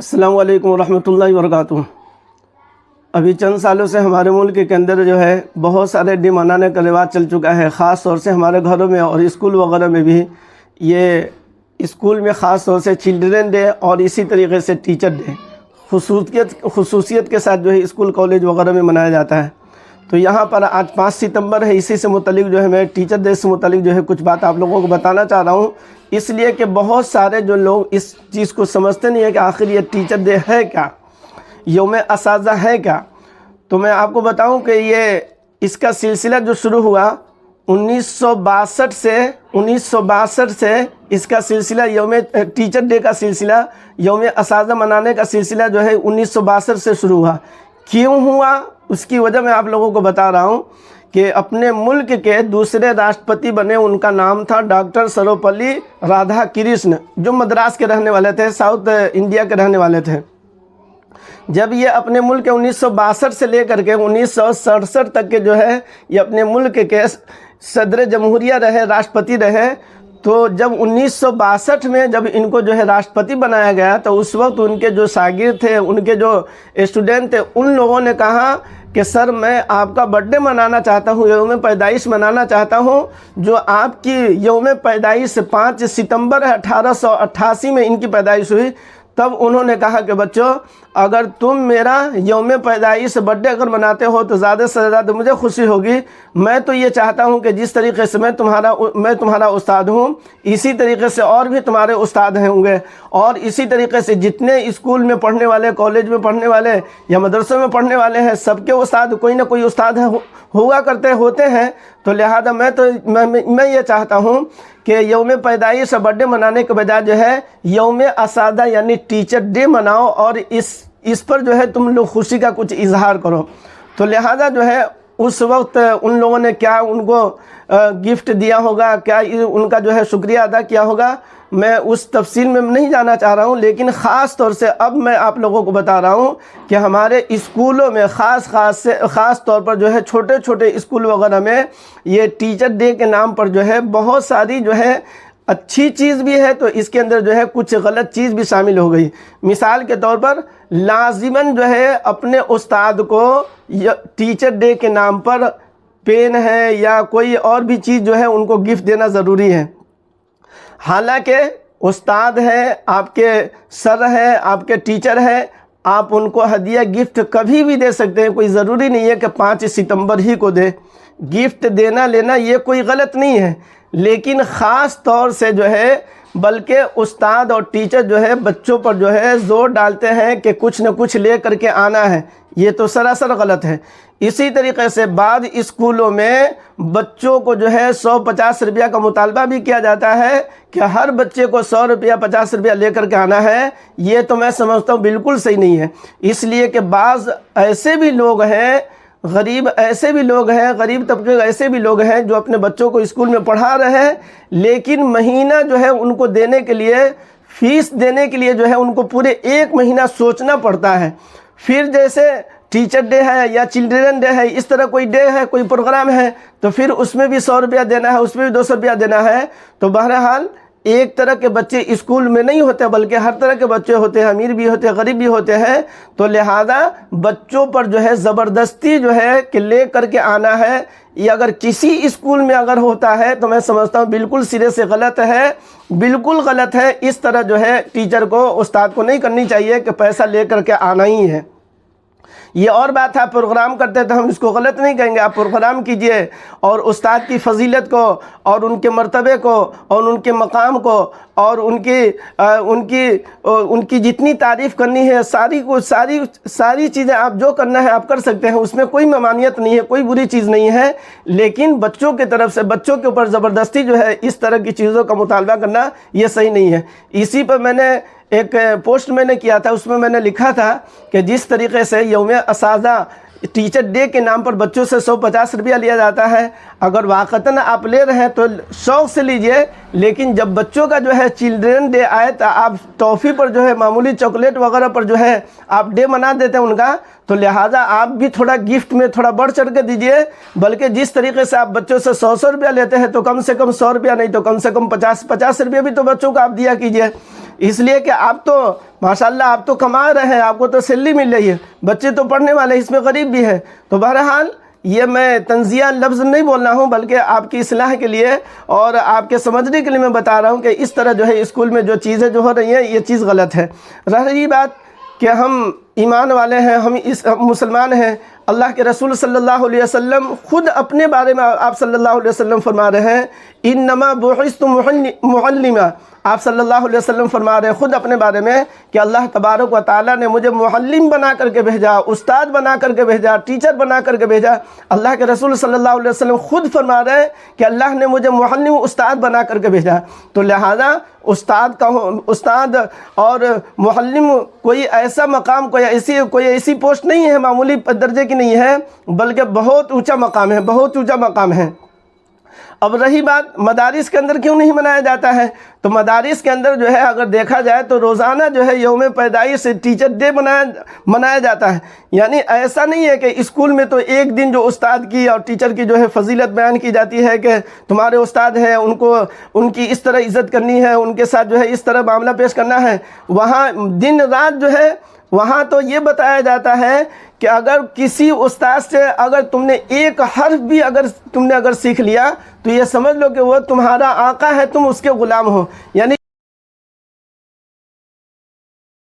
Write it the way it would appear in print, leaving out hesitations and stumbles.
अस्सलामु अलैकुम रहमतुल्लाहि व बरकातुहू। अभी चंद सालों से हमारे मुल्क के अंदर जो है बहुत सारे डे मनाने का रिवाज चल चुका है। ख़ास तौर से हमारे घरों में और स्कूल वगैरह में भी ये स्कूल में ख़ास तौर से चिल्ड्रन डे और इसी तरीके से टीचर डे खुसूसियत के साथ जो है स्कूल कॉलेज वगैरह में मनाया जाता है। तो यहाँ पर आज 5 सितंबर है, इसी से मुतलिक जो है मैं टीचर डे से मुतलिक जो है कुछ बात आप लोगों को बताना चाह रहा हूँ, इसलिए कि बहुत सारे जो लोग इस चीज़ को समझते नहीं है कि आखिर ये टीचर डे है क्या, यौम असाज़ा है क्या। तो मैं आपको बताऊं कि ये इसका सिलसिला जो शुरू हुआ 1962 से इसका सिलसिला यौम टीचर डे का सिलसिला यौम असाज़ा मनाने का सिलसिला जो है 1962 से शुरू हुआ। क्यों हुआ उसकी वजह मैं आप लोगों को बता रहा हूँ कि अपने मुल्क के दूसरे राष्ट्रपति बने, उनका नाम था डॉक्टर सर्वपल्ली राधाकृष्ण, जो मद्रास के रहने वाले थे, साउथ इंडिया के रहने वाले थे। जब ये अपने मुल्क के 1962 से लेकर के 1967 तक के जो है ये अपने मुल्क के सदर जमहूरिया रहे, राष्ट्रपति रहे, तो जब 1962 में जब इनको जो है राष्ट्रपति बनाया गया तो उस वक्त उनके जो शागिर्द थे, उनके जो स्टूडेंट थे, उन लोगों ने कहा कि सर मैं आपका बर्थडे मनाना चाहता हूँ, यौम पैदाइश मनाना चाहता हूँ, जो आपकी यौम पैदाइश 5 सितंबर 1888 में इनकी पैदाइश हुई। तब उन्होंने कहा कि बच्चों अगर तुम मेरा यौम पैदाइश बर्थडे अगर मनाते हो तो ज़्यादा से ज़्यादा मुझे खुशी होगी। मैं तो ये चाहता हूँ कि जिस तरीके से मैं तुम्हारा उस्ताद हूँ, इसी तरीके से और भी तुम्हारे उस्ताद होंगे, और इसी तरीके से जितने स्कूल में पढ़ने वाले, कॉलेज में पढ़ने वाले या मदरसों में पढ़ने वाले हैं, सबके उस्ताद कोई ना कोई उस्ताद हुआ होते हैं। तो लिहाजा मैं ये चाहता हूँ कि यौम पैदाइश बर्थडे मनाने के बजाय जो है यौम असादा यानी टीचर डे मनाओ और इस पर जो है तुम लोग खुशी का कुछ इजहार करो। तो लिहाजा जो है उस वक्त उन लोगों ने क्या उनको गिफ्ट दिया होगा, क्या उनका जो है शुक्रिया अदा किया होगा, मैं उस तफसील में नहीं जाना चाह रहा हूँ। लेकिन ख़ास तौर से अब मैं आप लोगों को बता रहा हूँ कि हमारे स्कूलों में ख़ास तौर पर जो है छोटे छोटे स्कूल वगैरह में ये टीचर डे के नाम पर जो है बहुत सारी जो है अच्छी चीज़ भी है, तो इसके अंदर जो है कुछ गलत चीज़ भी शामिल हो गई। मिसाल के तौर पर लाजिमन जो है अपने उस्ताद को टीचर डे के नाम पर पेन है या कोई और भी चीज़ जो है उनको गिफ्ट देना ज़रूरी है। हालांकि उस्ताद है, आपके सर है, आपके टीचर है, आप उनको हदिया गिफ्ट कभी भी दे सकते हैं। कोई ज़रूरी नहीं है कि 5 सितंबर ही को दे। गिफ्ट देना लेना ये कोई गलत नहीं है, लेकिन ख़ास तौर से जो है बल्कि उस्ताद और टीचर जो है बच्चों पर जो है ज़ोर डालते हैं कि कुछ न कुछ ले करके आना है, ये तो सरासर गलत है। इसी तरीके से बाद स्कूलों में बच्चों को जो है 150 रुपया का मुतालबा भी किया जाता है कि हर बच्चे को 100 रुपया 50 रुपया लेकर के आना है। ये तो मैं समझता हूँ बिल्कुल सही नहीं है, इसलिए कि बाज़ ऐसे भी लोग हैं, गरीब तबके ऐसे भी लोग हैं जो अपने बच्चों को स्कूल में पढ़ा रहे हैं, लेकिन महीना जो है उनको देने के लिए, फ़ीस देने के लिए जो है उनको पूरे 1 महीना सोचना पड़ता है। फिर जैसे टीचर डे है या चिल्ड्रन डे है, इस तरह कोई डे है, कोई प्रोग्राम है, तो फिर उसमें भी 100 रुपया देना है, उसमें भी 200 रुपया देना है। तो बहरहाल एक तरह के बच्चे स्कूल में नहीं होते, बल्कि हर तरह के बच्चे होते हैं, अमीर भी होते हैं, गरीब भी होते हैं। तो लिहाजा बच्चों पर जो है ज़बरदस्ती जो है कि ले करके आना है, ये अगर किसी स्कूल में अगर होता है तो मैं समझता हूँ बिल्कुल सिरे से गलत है, बिल्कुल गलत है। इस तरह जो है टीचर को, उस्ताद को नहीं करनी चाहिए कि पैसा ले करके आना ही है। ये और बात है, प्रोग्राम करते तो हम इसको गलत नहीं कहेंगे, आप प्रोग्राम कीजिए और उस्ताद की फजीलत को और उनके मर्तबे को और उनके मकाम को और उनकी जितनी तारीफ़ करनी है सारी चीज़ें आप जो करना है आप कर सकते हैं, उसमें कोई ममानियत नहीं है, कोई बुरी चीज़ नहीं है। लेकिन बच्चों की तरफ से बच्चों के ऊपर ज़बरदस्ती जो है इस तरह की चीज़ों का मुतालबा करना ये सही नहीं है। इसी पर मैंने एक पोस्ट मैंने किया था, उसमें मैंने लिखा था कि जिस तरीके से यौम असाज़ा टीचर डे के नाम पर बच्चों से 150 रुपया लिया जाता है, अगर वाक़तन आप ले रहे हैं तो शौक़ से लीजिए, लेकिन जब बच्चों का जो है चिल्ड्रन डे आए तो आप टॉफ़ी पर जो है मामूली चॉकलेट वगैरह पर जो है आप डे मना देते हैं उनका, तो लिहाजा आप भी थोड़ा गिफ्ट में थोड़ा बढ़ चढ़ के दीजिए। बल्कि जिस तरीके से आप बच्चों से 100 रुपया लेते हैं तो कम से कम 100 रुपया नहीं तो कम से कम 50 रुपया भी तो बच्चों को आप दिया कीजिए। इसलिए कि आप तो माशाल्लाह आप तो कमा रहे हैं, आपको तो सैलरी मिल रही है, बच्चे तो पढ़ने वाले हैं, इसमें गरीब भी है। तो बहरहाल ये मैं तंजिया लफ्ज़ नहीं बोल रहा हूँ, बल्कि आपकी इस्लाह के लिए और आपके समझने के लिए मैं बता रहा हूँ कि इस तरह जो है स्कूल में जो चीज़ें जो हो रही हैं ये चीज़ गलत है। रह रही बात कि हम ईमान वाले हैं, हम मुसलमान हैं, अल्लाह के रसूल सल्लल्लाहु अलैहि वसल्लम खुद अपने बारे में आप सल्लल्लाहु अलैहि वसल्लम फरमा रहे हैं, इन्नमा बुइस्तु मुअल्लिमा। आप सल्लल्लाहु अलैहि वसल्लम फरमा रहे हैं खुद अपने बारे में कि अल्लाह तबारक व तआला ने मुझे मुअल्लिम बना करके भेजा, उस्ताद बना करके भेजा, टीचर बना करके भेजा। अल्लाह के रसूल सल्लल्लाहु अलैहि वसल्लम खुद फरमा रहे हैं कि अल्लाह ने मुझे मुअल्लिम उस्ताद बना करके भेजा। तो लिहाजा उस्ताद और मुअल्लिम कोई ऐसा मकाम, कोई ऐसी पोस्ट नहीं है, मामूली दर्जे की नहीं है, बल्कि बहुत ऊंचा मकाम है, बहुत ऊंचा मकाम है। अब रही बात मदारिस के अंदर क्यों नहीं मनाया जाता है, तो मदारिस के अंदर जो है अगर देखा जाए तो रोज़ाना जो है यौम पैदाइश टीचर डे मनाया जाता है। यानी ऐसा नहीं है कि स्कूल में तो एक दिन जो उस्ताद की और टीचर की जो है फजीलत बयान की जाती है कि तुम्हारे उस्ताद हैं, उनको उनकी इस तरह इज़्ज़त करनी है, उनके साथ जो है इस तरह मामला पेश करना है। वहाँ दिन रात जो है वहाँ तो ये बताया जाता है कि अगर किसी उस्ताद से अगर तुमने एक हर्फ भी अगर सीख लिया तो ये समझ लो कि वो तुम्हारा आका है, तुम उसके ग़ुलाम हो। यानी